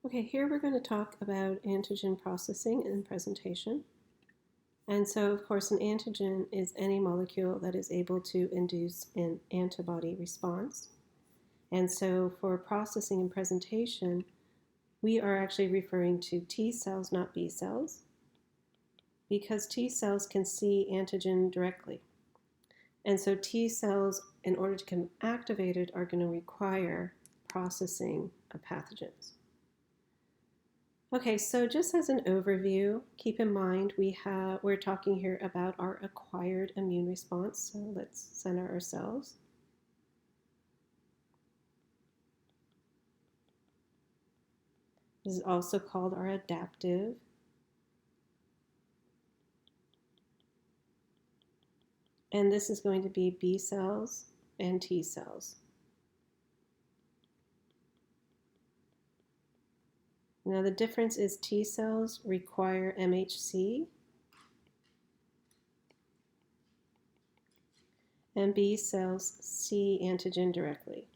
Okay, here we're going to talk about antigen processing and presentation. And so, of course, an antigen is any molecule that is able to induce an antibody response. And so for processing and presentation, we are actually referring to T cells, not B cells, because T cells can see antigen directly. And so T cells, in order to become activated, are going to require processing of pathogens. Okay, so just as an overview, keep in mind we're talking here about our acquired immune response. So let's center ourselves. This is also called our adaptive. And this is going to be B cells and T cells. Now the difference is T cells require MHC and B cells see antigen directly.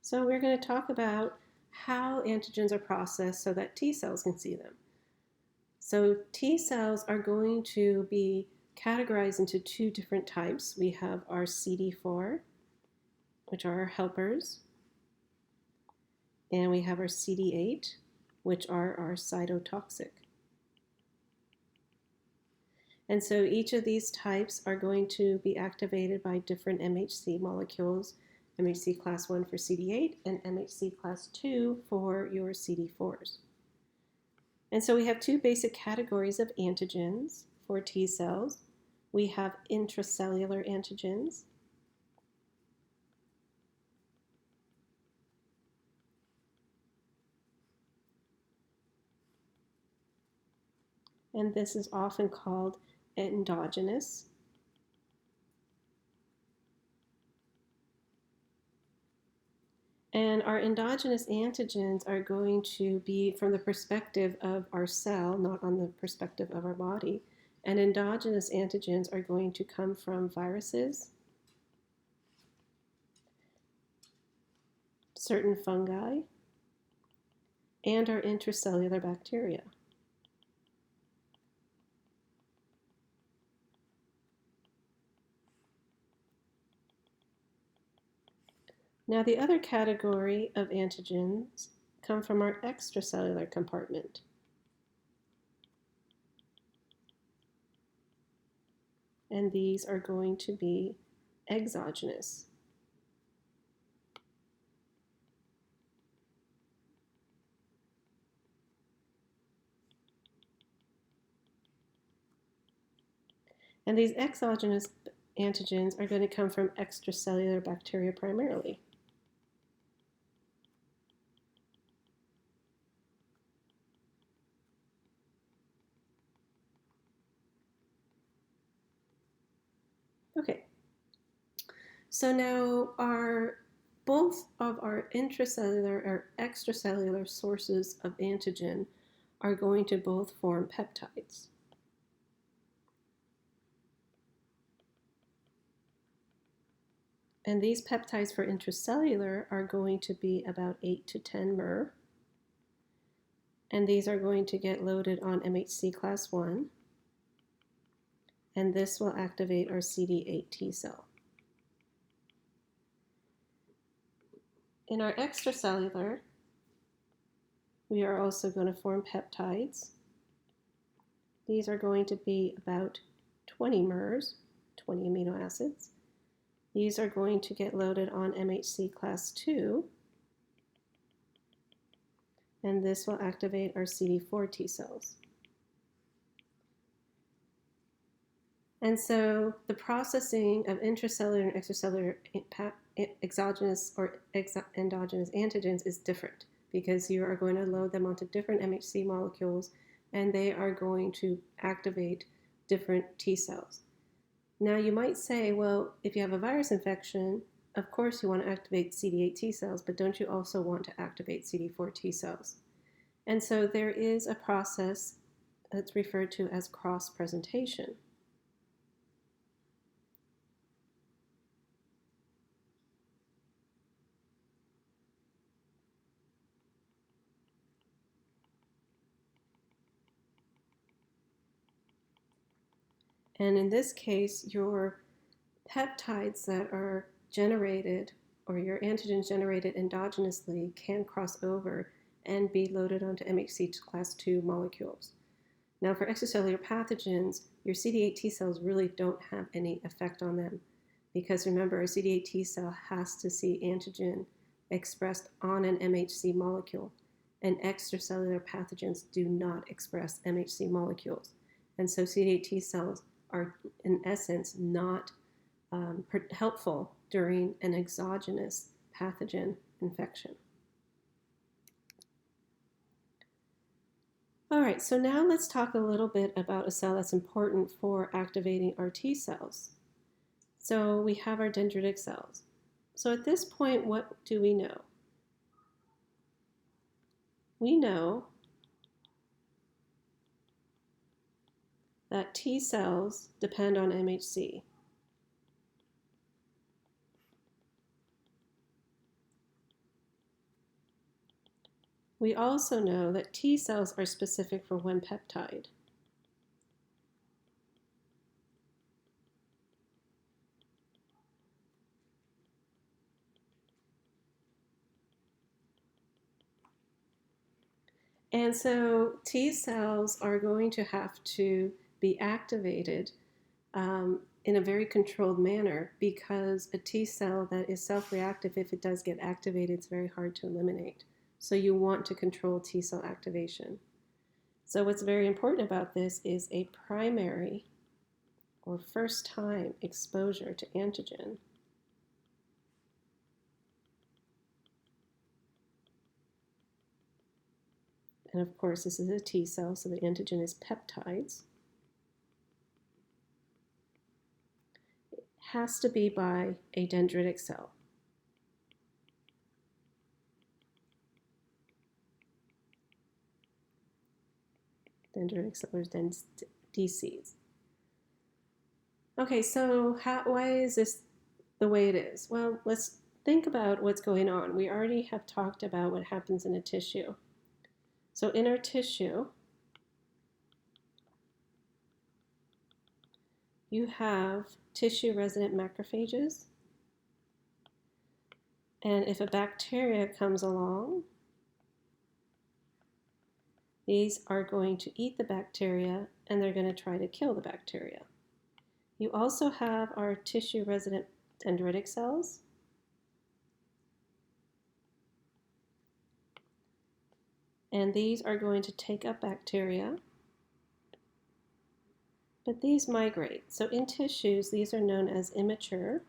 So we're going to talk about how antigens are processed so that T cells can see them. So T cells are going to be categorized into two different types. We have our CD4, which are our helpers, and we have our CD8, which are our cytotoxic. And so each of these types are going to be activated by different MHC molecules, MHC class 1 for CD8 and MHC class 2 for your CD4s. And so we have two basic categories of antigens for T cells. We have intracellular antigens, and this is often called endogenous. And our endogenous antigens are going to be from the perspective of our cell, not on the perspective of our body. And endogenous antigens are going to come from viruses, certain fungi, and our intracellular bacteria. Now, the other category of antigens come from our extracellular compartment. And these are going to be exogenous. And these exogenous antigens are going to come from extracellular bacteria primarily. Okay, so now both of our intracellular or extracellular sources of antigen are going to both form peptides. And these peptides for intracellular are going to be about 8 to 10 mer. And these are going to get loaded on MHC class 1. And this will activate our CD8 T cell. In our extracellular, we are also going to form peptides. These are going to be about 20 mers, 20 amino acids. These are going to get loaded on MHC class 2, and this will activate our CD4 T cells. And so the processing of intracellular and extracellular exogenous or endogenous antigens is different because you are going to load them onto different MHC molecules and they are going to activate different T cells. Now you might say, well, if you have a virus infection, of course you want to activate CD8 T cells, but don't you also want to activate CD4 T cells? And so there is a process that's referred to as cross-presentation. And in this case, your peptides that are generated or your antigens generated endogenously can cross over and be loaded onto MHC class II molecules. Now, for extracellular pathogens, your CD8 T cells really don't have any effect on them because remember, a CD8 T cell has to see antigen expressed on an MHC molecule, and extracellular pathogens do not express MHC molecules. And so CD8 T cells are, in essence, not helpful during an exogenous pathogen infection. All right, so now let's talk a little bit about a cell that's important for activating our T cells. So we have our dendritic cells. So at this point, what do we know? We know that T cells depend on MHC. We also know that T cells are specific for one peptide. And so T cells are going to have to be activated in a very controlled manner because a T cell that is self-reactive, if it does get activated, it's very hard to eliminate. So you want to control T cell activation. So what's very important about this is a primary or first time exposure to antigen. And of course, this is a T cell, so the antigen is peptides. It has to be by a dendritic cell. Dendritic cells, DCs. Okay, so why is this the way it is? Well, let's think about what's going on. We already have talked about what happens in a tissue. So in our tissue, you have tissue-resident macrophages. And if a bacteria comes along, these are going to eat the bacteria and they're going to try to kill the bacteria. You also have our tissue-resident dendritic cells. And these are going to take up bacteria, but these migrate. So in tissues, these are known as immature.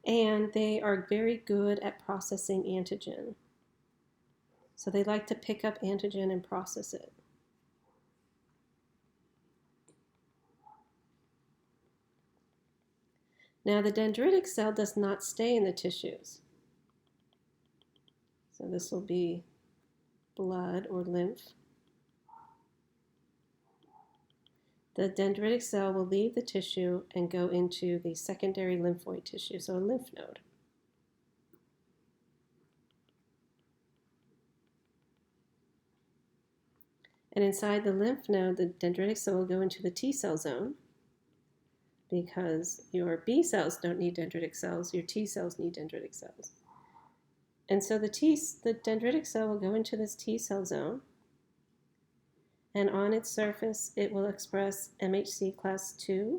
And they are very good at processing antigen. So they like to pick up antigen and process it. Now the dendritic cell does not stay in the tissues. So this will be blood or lymph. The dendritic cell will leave the tissue and go into the secondary lymphoid tissue, so a lymph node. And inside the lymph node, the dendritic cell will go into the T cell zone because your B cells don't need dendritic cells, your T cells need dendritic cells. And so the dendritic cell will go into this T cell zone, and on its surface, it will express MHC class II,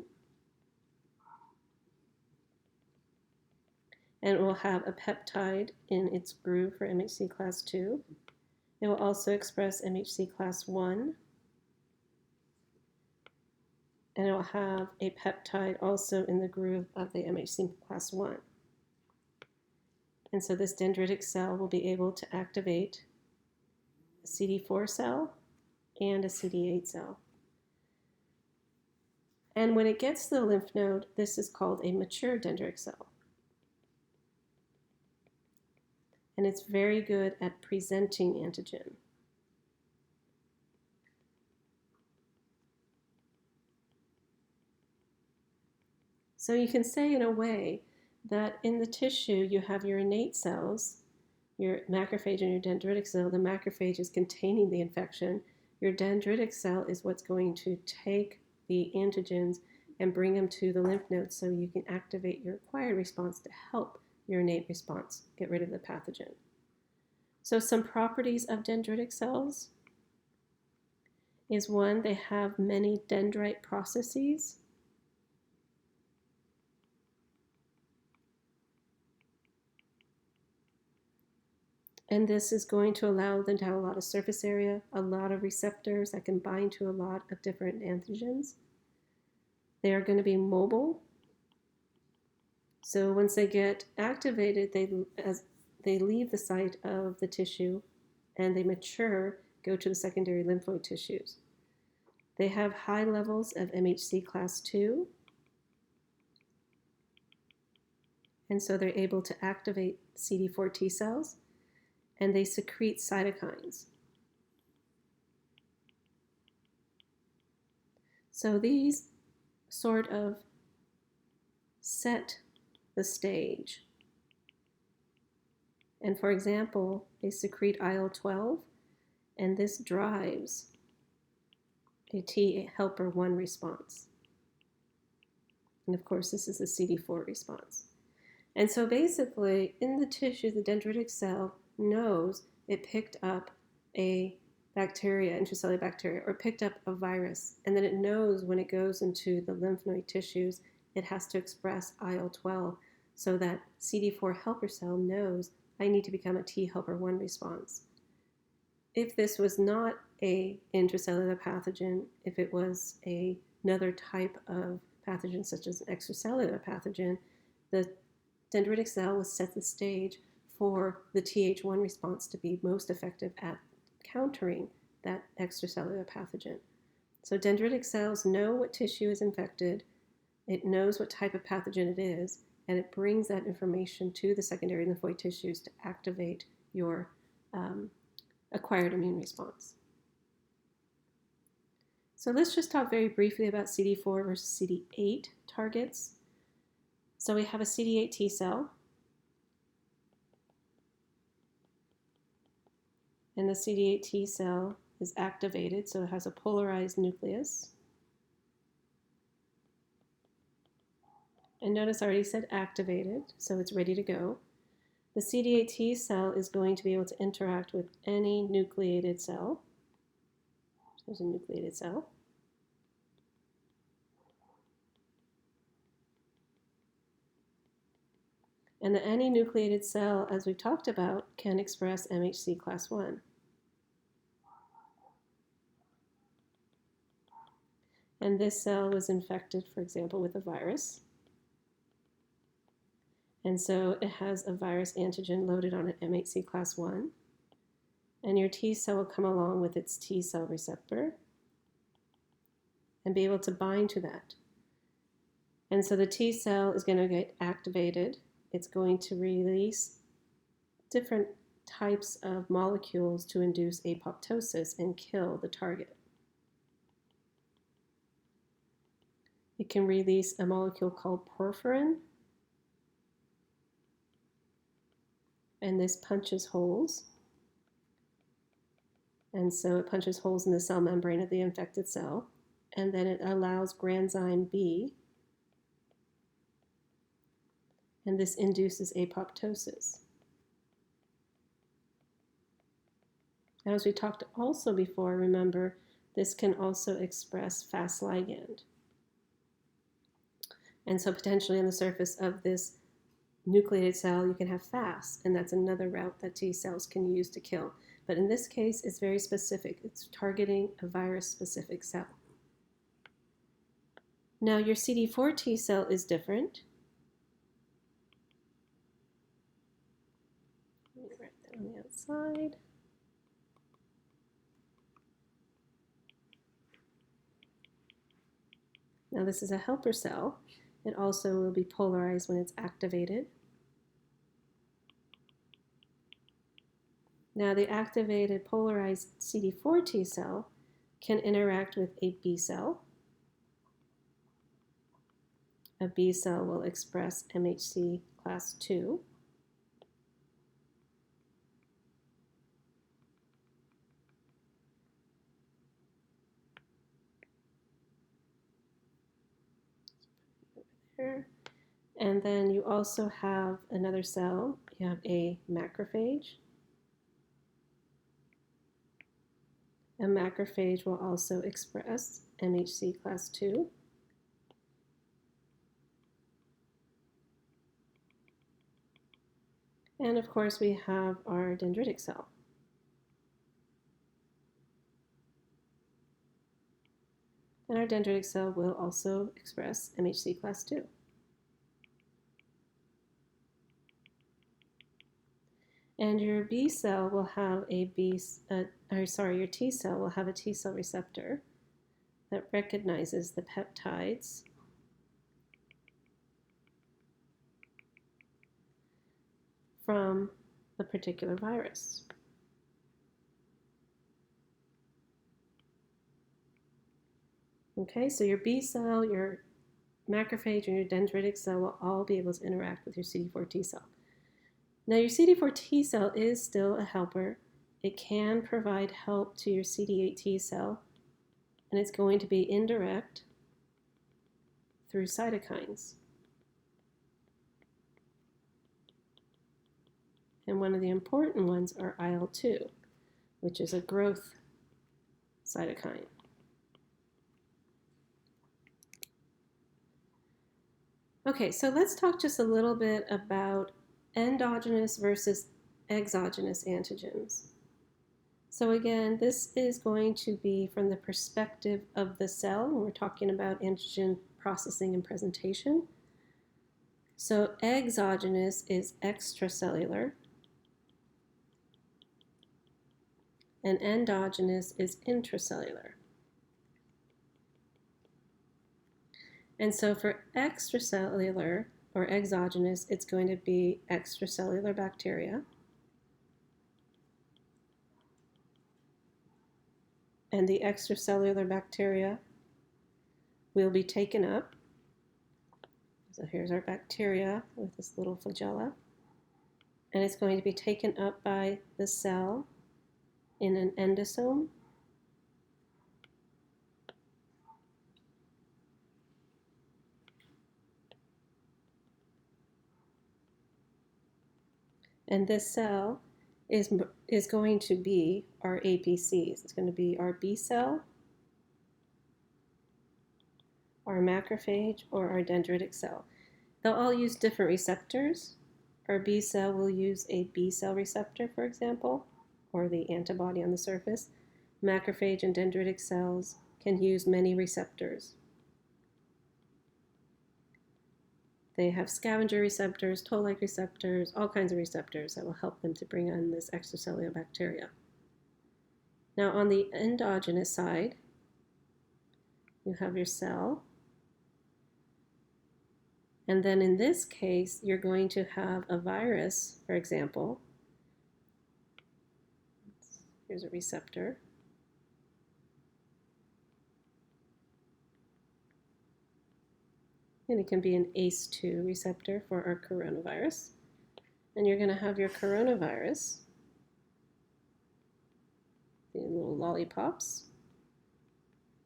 and it will have a peptide in its groove for MHC class II. It will also express MHC class I, and it will have a peptide also in the groove of the MHC class I. And so this dendritic cell will be able to activate a CD4 cell and a CD8 cell. And when it gets to the lymph node, this is called a mature dendritic cell. And it's very good at presenting antigen. So you can say in a way that in the tissue you have your innate cells, your macrophage and your dendritic cell. The macrophage is containing the infection, Your dendritic cell is what's going to take the antigens and bring them to the lymph nodes so you can activate your acquired response to help your innate response get rid of the pathogen. So some properties of dendritic cells is one, they have many dendrite processes. And this is going to allow them to have a lot of surface area, a lot of receptors that can bind to a lot of different antigens. They are going to be mobile. So once they get activated, as they leave the site of the tissue and they mature, go to the secondary lymphoid tissues. They have high levels of MHC class II. And so they're able to activate CD4 T cells, and they secrete cytokines. So these sort of set the stage. And for example, they secrete IL-12, and this drives a T helper 1 response. And of course, this is the CD4 response. And so basically, in the tissue, the dendritic cell knows it picked up a bacteria, intracellular bacteria, or picked up a virus, and then it knows when it goes into the lymph node tissues, it has to express IL-12 so that CD4 helper cell knows I need to become a T helper 1 response. If this was not a intracellular pathogen, if it was another type of pathogen such as an extracellular pathogen, the dendritic cell will set the stage for the Th1 response to be most effective at countering that extracellular pathogen. So dendritic cells know what tissue is infected, it knows what type of pathogen it is, and it brings that information to the secondary lymphoid tissues to activate your acquired immune response. So let's just talk very briefly about CD4 versus CD8 targets. So we have a CD8 T cell, and the CD8 T cell is activated, so it has a polarized nucleus. And notice I already said activated, so it's ready to go. The CD8 T cell is going to be able to interact with any nucleated cell. There's a nucleated cell. And the any nucleated cell, as we've talked about, can express MHC class I. And this cell was infected, for example, with a virus. And so it has a virus antigen loaded on an MHC class I. And your T cell will come along with its T cell receptor and be able to bind to that. And so the T cell is going to get activated. It's going to release different types of molecules to induce apoptosis and kill the target. It can release a molecule called porphyrin, and this punches holes. And so it punches holes in the cell membrane of the infected cell, and then it allows granzyme B, and this induces apoptosis. Now, as we talked also before, remember, this can also express Fas ligand. And so potentially on the surface of this nucleated cell, you can have Fas, and that's another route that T cells can use to kill. But in this case, it's very specific. It's targeting a virus-specific cell. Now, your CD4 T cell is different. Let me write that on the outside. Now, this is a helper cell. It also will be polarized when it's activated. Now, the activated polarized CD4 T cell can interact with a B cell. A B cell will express MHC class II. here. And then you also have another cell. You have a macrophage. A macrophage will also express MHC class II. And of course, we have our dendritic cell. And our dendritic cell will also express MHC class II. And your B cell will have a your T cell will have a T cell receptor that recognizes the peptides from the particular virus. Okay, so your B cell, your macrophage, and your dendritic cell will all be able to interact with your CD4 T cell. Now, your CD4 T cell is still a helper. It can provide help to your CD8 T cell, and it's going to be indirect through cytokines. And one of the important ones are IL-2, which is a growth cytokine. Okay, so let's talk just a little bit about endogenous versus exogenous antigens. So again, this is going to be from the perspective of the cell, and we're talking about antigen processing and presentation. So exogenous is extracellular, and endogenous is intracellular. And so for extracellular or exogenous, it's going to be extracellular bacteria. And the extracellular bacteria will be taken up. So here's our bacteria with this little flagella. And it's going to be taken up by the cell in an endosome. And this cell is going to be our APCs. It's going to be our B cell, our macrophage, or our dendritic cell. They'll all use different receptors. Our B cell will use a B cell receptor, for example, or the antibody on the surface. Macrophage and dendritic cells can use many receptors. They have scavenger receptors, toll-like receptors, all kinds of receptors that will help them to bring in this extracellular bacteria. Now on the endogenous side, you have your cell. And then in this case, you're going to have a virus, for example. Here's a receptor. And it can be an ACE2 receptor for our coronavirus. And you're going to have your coronavirus, the little lollipops,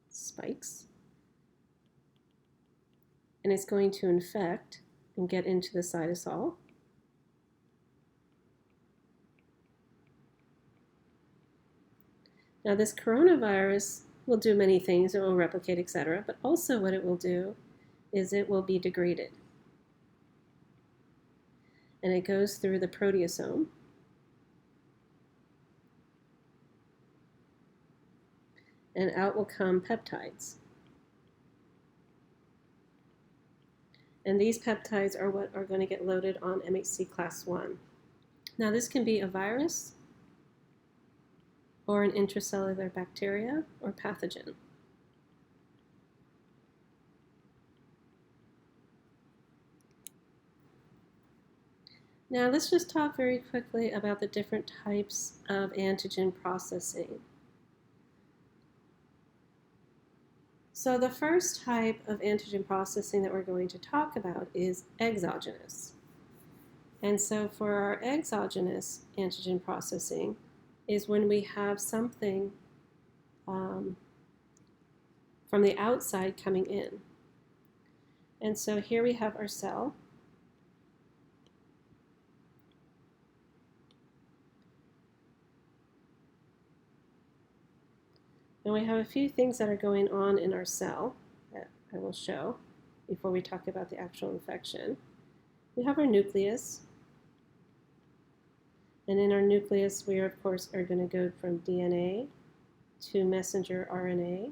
spikes. And it's going to infect and get into the cytosol. Now this coronavirus will do many things. It will replicate, etc. But also what it will do is it will be degraded. And it goes through the proteasome. And out will come peptides. And these peptides are what are going to get loaded on MHC class I. Now this can be a virus, or an intracellular bacteria, or pathogen. Now let's just talk very quickly about the different types of antigen processing. So the first type of antigen processing that we're going to talk about is exogenous. And so for our exogenous antigen processing is when we have something from the outside coming in. And so here we have our cell. And we have a few things that are going on in our cell that I will show before we talk about the actual infection. We have our nucleus. And in our nucleus, we, of course, are going to go from DNA to messenger RNA.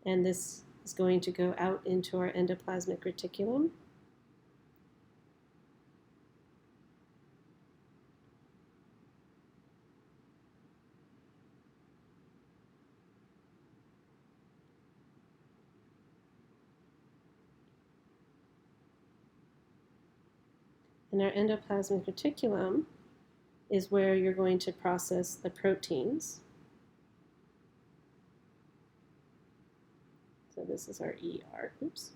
And this is going to go out into our endoplasmic reticulum. And our endoplasmic reticulum is where you're going to process the proteins. So this is our ER. Oops.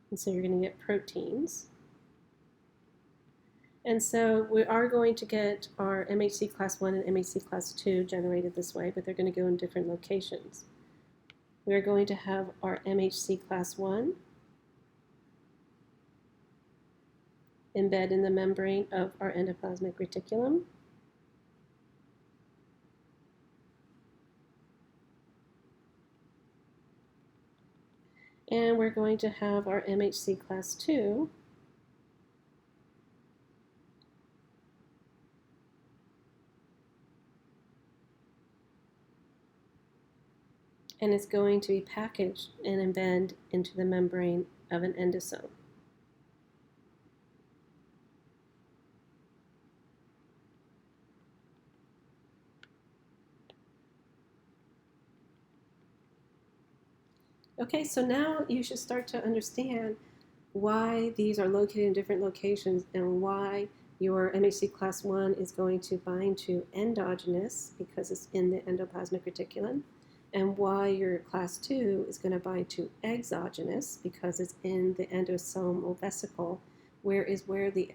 And so you're going to get proteins. And so we are going to get our MHC class 1 and MHC class 2 generated this way, but they're going to go in different locations. We are going to have our MHC class 1 embed in the membrane of our endoplasmic reticulum. And we're going to have our MHC class 2 and it's going to be packaged and embed into the membrane of an endosome. Okay, so now you should start to understand why these are located in different locations and why your MHC class 1 is going to bind to endogenous because it's in the endoplasmic reticulum, and why your class 2 is going to bind to exogenous because it's in the endosomal vesicle, where the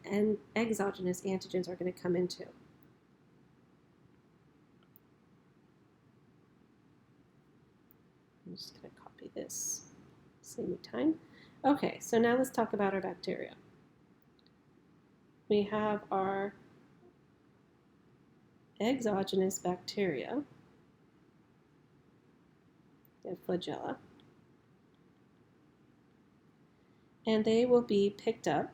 exogenous antigens are going to come into. I'm just going to copy this, save me time. Okay, so now let's talk about our bacteria. We have our exogenous bacteria, the flagella, and they will be picked up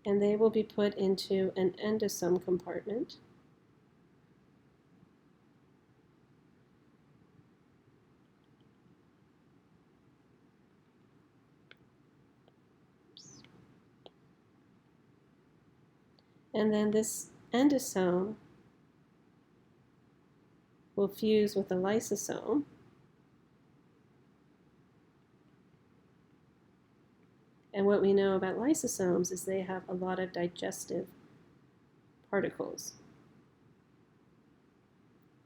and they will be put into an endosome compartment. And then this endosome will fuse with a lysosome. And what we know about lysosomes is they have a lot of digestive particles.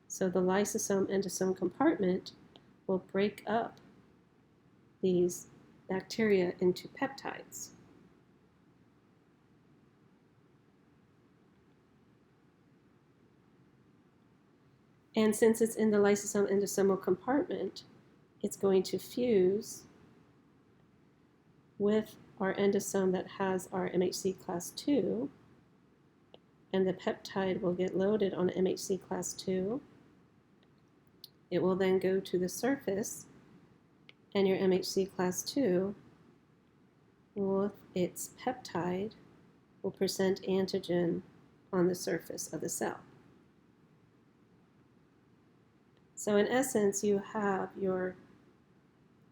So the lysosome endosome compartment will break up these bacteria into peptides. And since it's in the lysosome endosomal compartment, it's going to fuse with our endosome that has our MHC class 2, and the peptide will get loaded on MHC class 2. It will then go to the surface, and your MHC class 2, with its peptide, will present antigen on the surface of the cell. So in essence, you have your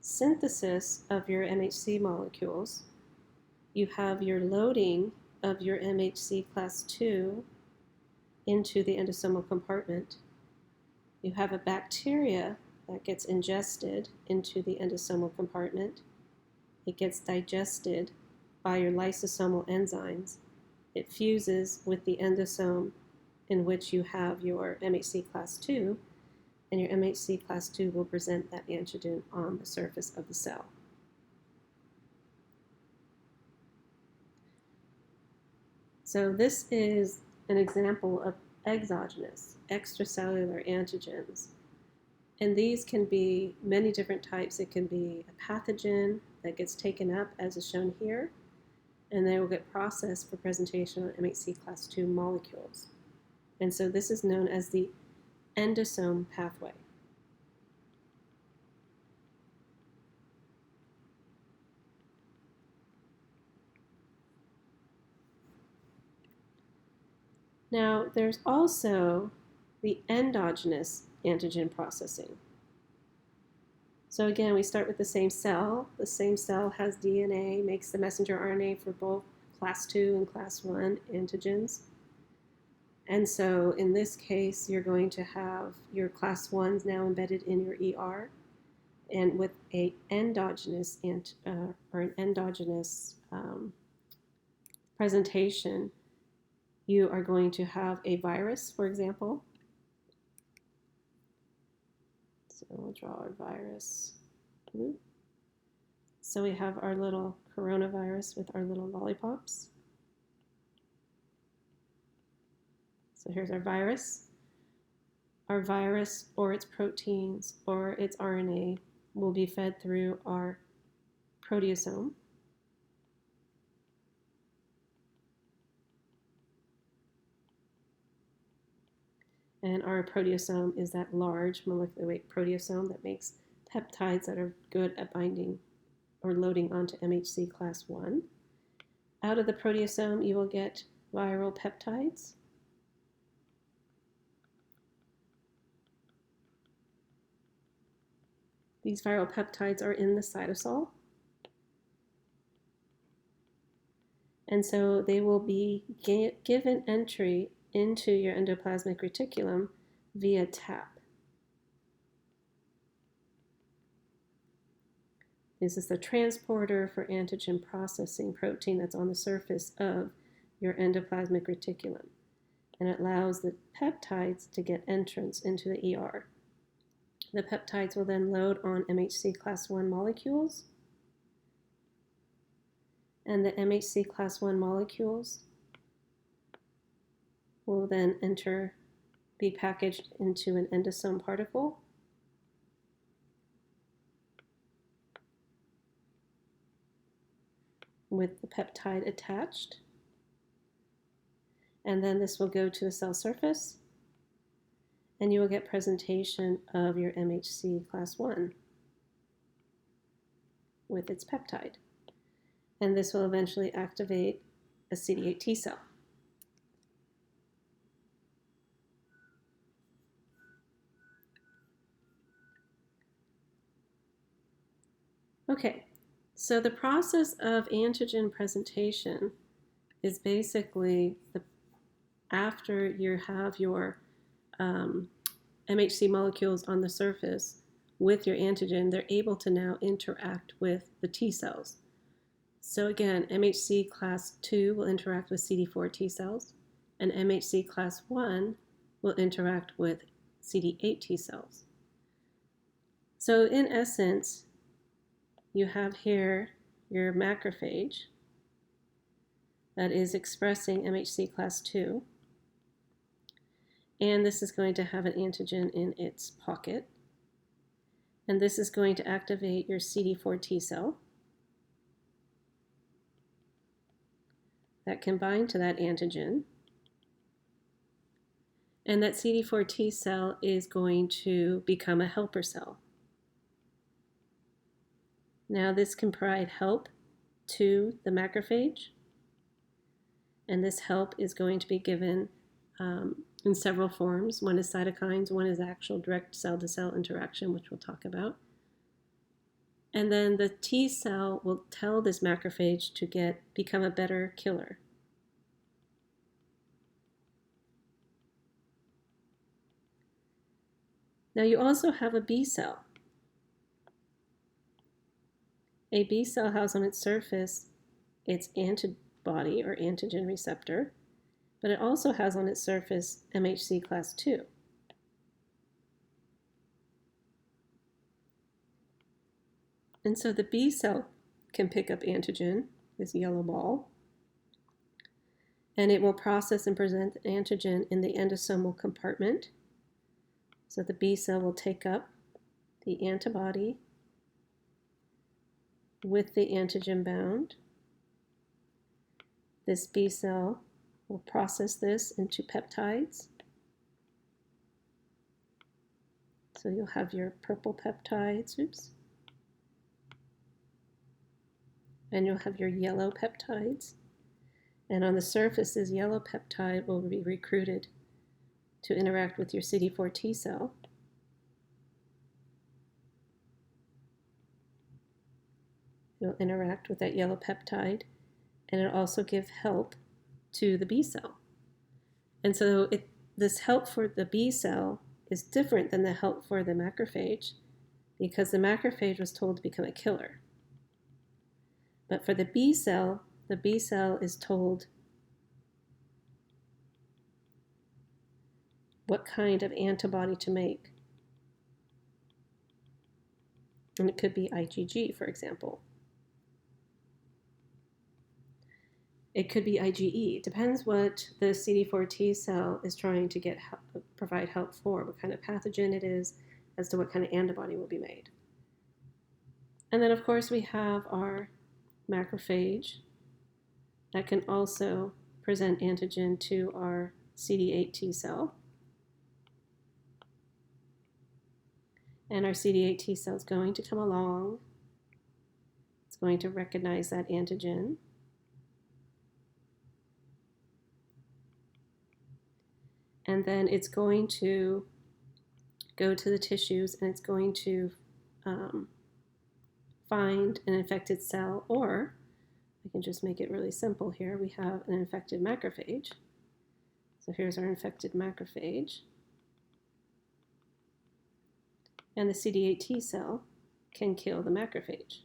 synthesis of your MHC molecules, you have your loading of your MHC class 2 into the endosomal compartment, you have a bacteria that gets ingested into the endosomal compartment, it gets digested by your lysosomal enzymes, it fuses with the endosome in which you have your MHC class 2, and your MHC class 2 will present that antigen on the surface of the cell. So this is an example of exogenous. extracellular antigens. And these can be many different types. It can be a pathogen that gets taken up, as is shown here, and they will get processed for presentation on MHC class II molecules. And so this is known as the endosome pathway. Now, there's also the endogenous antigen processing. So again, we start with the same cell. The same cell has DNA, makes the messenger RNA for both class II and class I antigens. And so in this case, you're going to have your class 1s now embedded in your ER. And with an endogenous presentation, you are going to have a virus, for example. So we'll draw our virus. So we have our little coronavirus with our little lollipops. So here's our virus. Our virus or its proteins or its RNA will be fed through our proteasome. And our proteasome is that large molecular weight proteasome that makes peptides that are good at binding or loading onto MHC class I. Out of the proteasome, you will get viral peptides. These viral peptides are in the cytosol. And so they will be given entry into your endoplasmic reticulum via TAP. This is the transporter for antigen processing protein that's on the surface of your endoplasmic reticulum. And it allows the peptides to get entrance into the ER. The peptides will then load on MHC class I molecules. And the MHC class I molecules will then be packaged into an endosome particle. With the peptide attached. And then this will go to the cell surface, and you will get presentation of your MHC class I with its peptide. And this will eventually activate a CD8 T cell. Okay, so the process of antigen presentation is basically after you have your MHC molecules on the surface with your antigen, they're able to now interact with the T cells. So again, MHC class II will interact with CD4 T cells, and MHC class I will interact with CD8 T cells. So in essence, you have here your macrophage that is expressing MHC class II, and this is going to have an antigen in its pocket, and this is going to activate your CD4 T cell that can bind to that antigen, and that CD4 T cell is going to become a helper cell. Now this can provide help to the macrophage, and this help is going to be given in several forms. One is cytokines, one is actual direct cell-to-cell interaction, which we'll talk about. And then the T cell will tell this macrophage to become a better killer. Now you also have a B cell. A B cell has on its surface its antibody or antigen receptor, but it also has on its surface MHC class II. And so the B cell can pick up antigen, this yellow ball, and it will process and present the antigen in the endosomal compartment. So the B cell will take up the antibody with the antigen bound. This B cell will process this into peptides. So you'll have your purple peptides, and you'll have your yellow peptides. And on the surface, this yellow peptide will be recruited to interact with your CD4 T cell. It'll interact with that yellow peptide, and it'll also give help to the B cell. And so this help for the B cell is different than the help for the macrophage, because the macrophage was told to become a killer. But for the B cell is told what kind of antibody to make. And it could be IgG, for example. It could be IgE. It depends what the CD4 T cell is trying to provide help for, what kind of pathogen it is, as to what kind of antibody will be made. And then, of course, we have our macrophage that can also present antigen to our CD8 T cell. And our CD8 T cell is going to come along. It's going to recognize that antigen. And then it's going to go to the tissues and it's going to find an infected cell, or I can just make it really simple here. We have an infected macrophage. So here's our infected macrophage. And the CD8 T cell can kill the macrophage.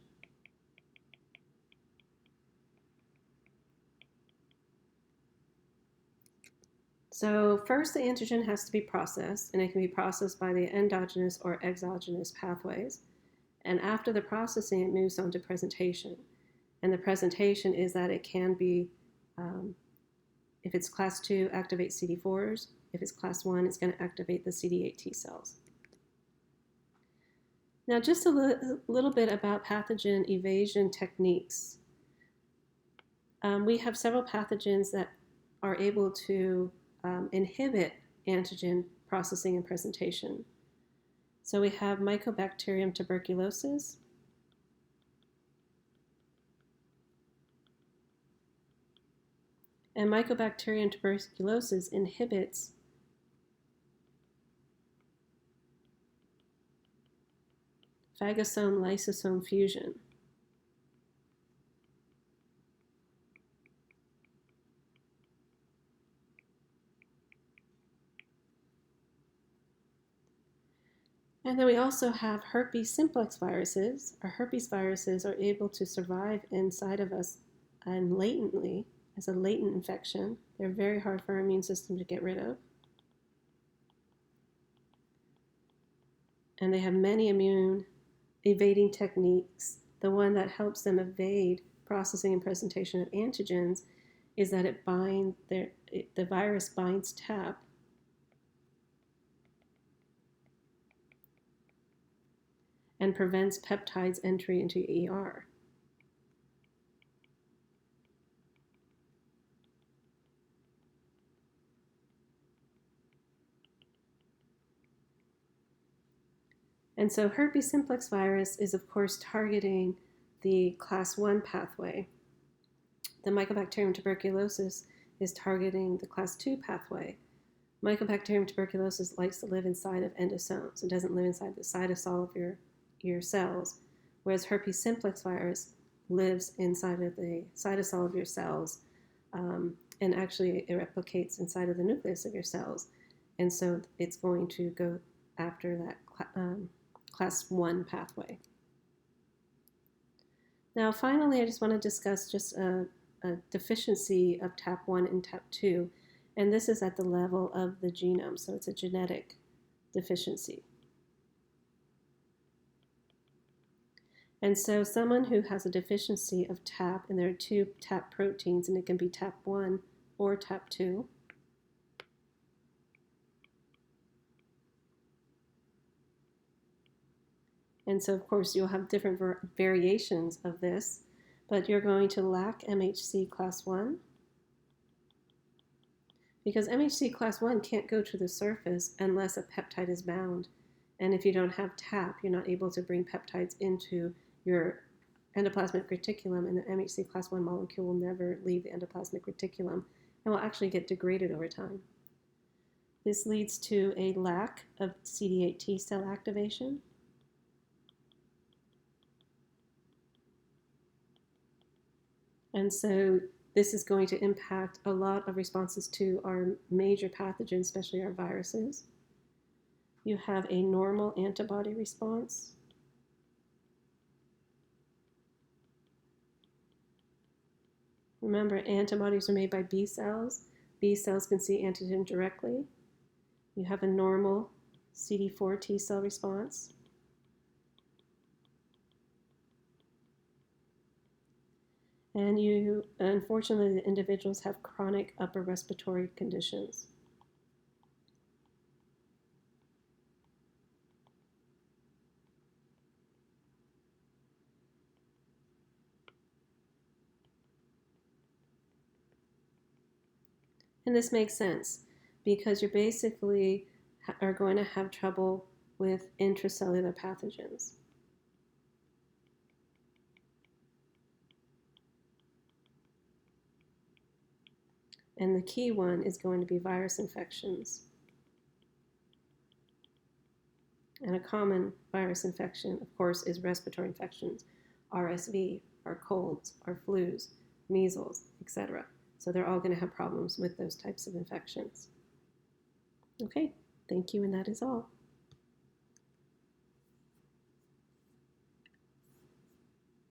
So first, the antigen has to be processed, and it can be processed by the endogenous or exogenous pathways. And after the processing, it moves on to presentation. And the presentation is that it can be, if it's class 2, activate CD4s. If it's class 1, it's going to activate the CD8 T cells. Now, just a little bit about pathogen evasion techniques. We have several pathogens that are able to inhibit antigen processing and presentation. So we have Mycobacterium tuberculosis. And Mycobacterium tuberculosis inhibits phagosome-lysosome fusion. And then we also have herpes simplex viruses. Our herpes viruses are able to survive inside of us and latently, as a latent infection. They're very hard for our immune system to get rid of. And they have many immune evading techniques. The one that helps them evade processing and presentation of antigens is that the virus binds TAP and prevents peptides entry into ER. And so herpes simplex virus is, of course, targeting the class 1 pathway. The Mycobacterium tuberculosis is targeting the class 2 pathway. Mycobacterium tuberculosis likes to live inside of endosomes. It doesn't live inside the cytosol of your cells, whereas herpes simplex virus lives inside of the cytosol of your cells, and actually it replicates inside of the nucleus of your cells. And so it's going to go after that class 1 pathway. Now, finally, I just want to discuss just a deficiency of TAP1 and TAP2, and this is at the level of the genome, so it's a genetic deficiency. And so someone who has a deficiency of TAP, and there are 2 TAP proteins, and it can be TAP1 or TAP2, And so, of course, you'll have different variations of this, but you're going to lack MHC class 1 because MHC class 1 can't go to the surface unless a peptide is bound. And if you don't have TAP, you're not able to bring peptides into your endoplasmic reticulum, and the MHC class 1 molecule will never leave the endoplasmic reticulum and will actually get degraded over time. This leads to a lack of CD8 T cell activation. And so this is going to impact a lot of responses to our major pathogens, especially our viruses. You have a normal antibody response. Remember, antibodies are made by B cells. B cells can see antigen directly. You have a normal CD4 T cell response. And you, unfortunately, the individuals have chronic upper respiratory conditions. And this makes sense because you basically are going to have trouble with intracellular pathogens. And the key one is going to be virus infections. And a common virus infection, of course, is respiratory infections, RSV, our colds, our flus, measles, etc. So they're all going to have problems with those types of infections. Okay, thank you, and that is all.